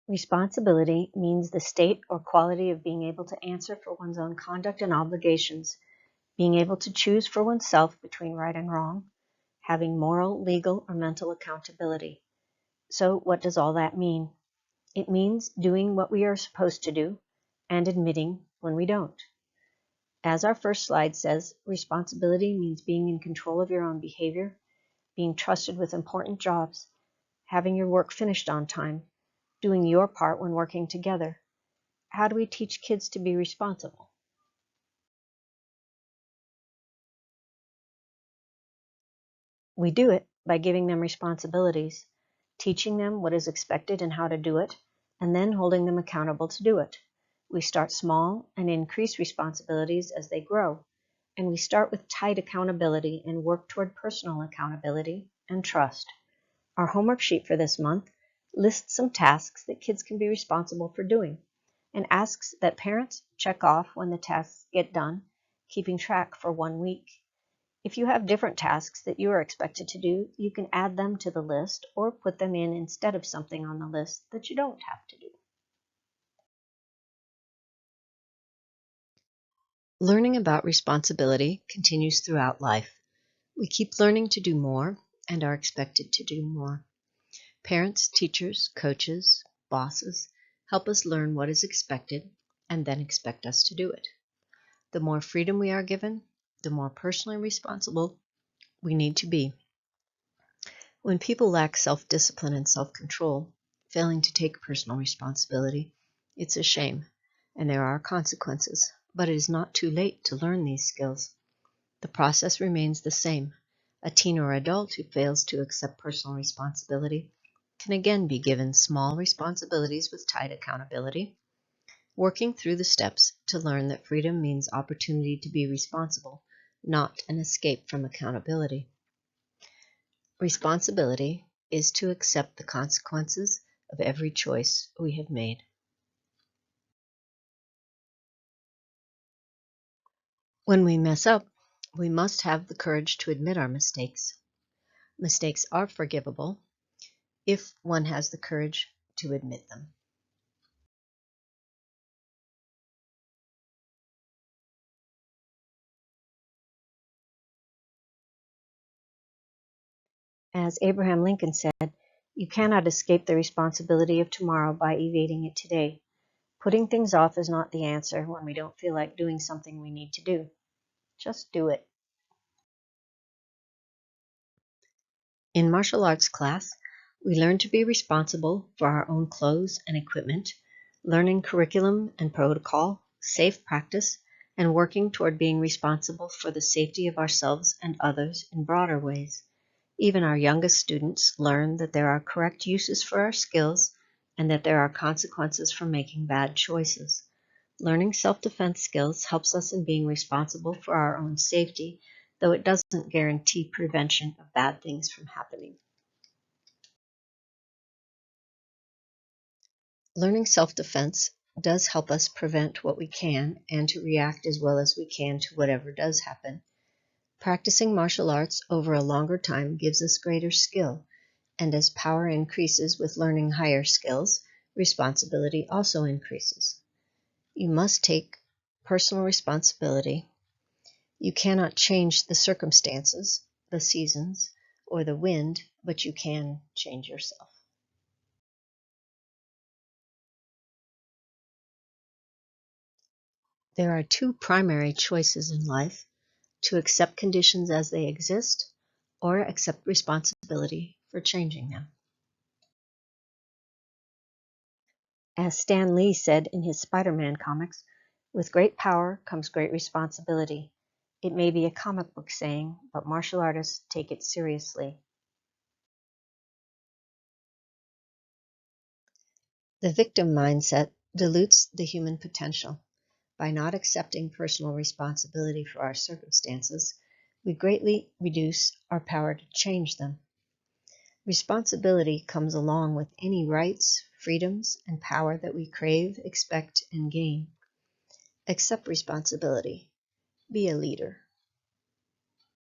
Responsibility means the state or quality of being able to answer for one's own conduct and obligations, being able to choose for oneself between right and wrong, having moral, legal, or mental accountability. So what does all that mean? It means doing what we are supposed to do and admitting when we don't. As our first slide says, responsibility means being in control of your own behavior, being trusted with important jobs, having your work finished on time, doing your part when working together. How do we teach kids to be responsible? We do it by giving them responsibilities, teaching them what is expected and how to do it, and then holding them accountable to do it. We start small and increase responsibilities as they grow, and we start with tight accountability and work toward personal accountability and trust. Our homework sheet for this month lists some tasks that kids can be responsible for doing and asks that parents check off when the tasks get done, keeping track for 1 week. If you have different tasks that you are expected to do, you can add them to the list or put them in instead of something on the list that you don't have to do. Learning about responsibility continues throughout life. We keep learning to do more and are expected to do more. Parents, teachers, coaches, bosses help us learn what is expected and then expect us to do it. The more freedom we are given, the more personally responsible we need to be. When people lack self-discipline and self-control, failing to take personal responsibility, it's a shame, and there are consequences, but it is not too late to learn these skills. The process remains the same. A teen or adult who fails to accept personal responsibility can again be given small responsibilities with tight accountability, working through the steps to learn that freedom means opportunity to be responsible, not an escape from accountability. Responsibility is to accept the consequences of every choice we have made. When we mess up, we must have the courage to admit our mistakes. Mistakes are forgivable if one has the courage to admit them. As Abraham Lincoln said, you cannot escape the responsibility of tomorrow by evading it today. Putting things off is not the answer when we don't feel like doing something we need to do. Just do it. In martial arts class, we learn to be responsible for our own clothes and equipment, learning curriculum and protocol, safe practice, and working toward being responsible for the safety of ourselves and others in broader ways. Even our youngest students learn that there are correct uses for our skills and that there are consequences for making bad choices. Learning self-defense skills helps us in being responsible for our own safety, though it doesn't guarantee prevention of bad things from happening. Learning self-defense does help us prevent what we can and to react as well as we can to whatever does happen. Practicing martial arts over a longer time gives us greater skill, and as power increases with learning higher skills, responsibility also increases. You must take personal responsibility. You cannot change the circumstances, the seasons, or the wind, but you can change yourself. There are two primary choices in life: to accept conditions as they exist, or accept responsibility for changing them. As Stan Lee said in his Spider-Man comics, with great power comes great responsibility. It may be a comic book saying, but martial artists take it seriously. The victim mindset dilutes the human potential. By not accepting personal responsibility for our circumstances, we greatly reduce our power to change them. Responsibility comes along with any rights, freedoms, and power that we crave, expect, and gain. Accept responsibility. Be a leader.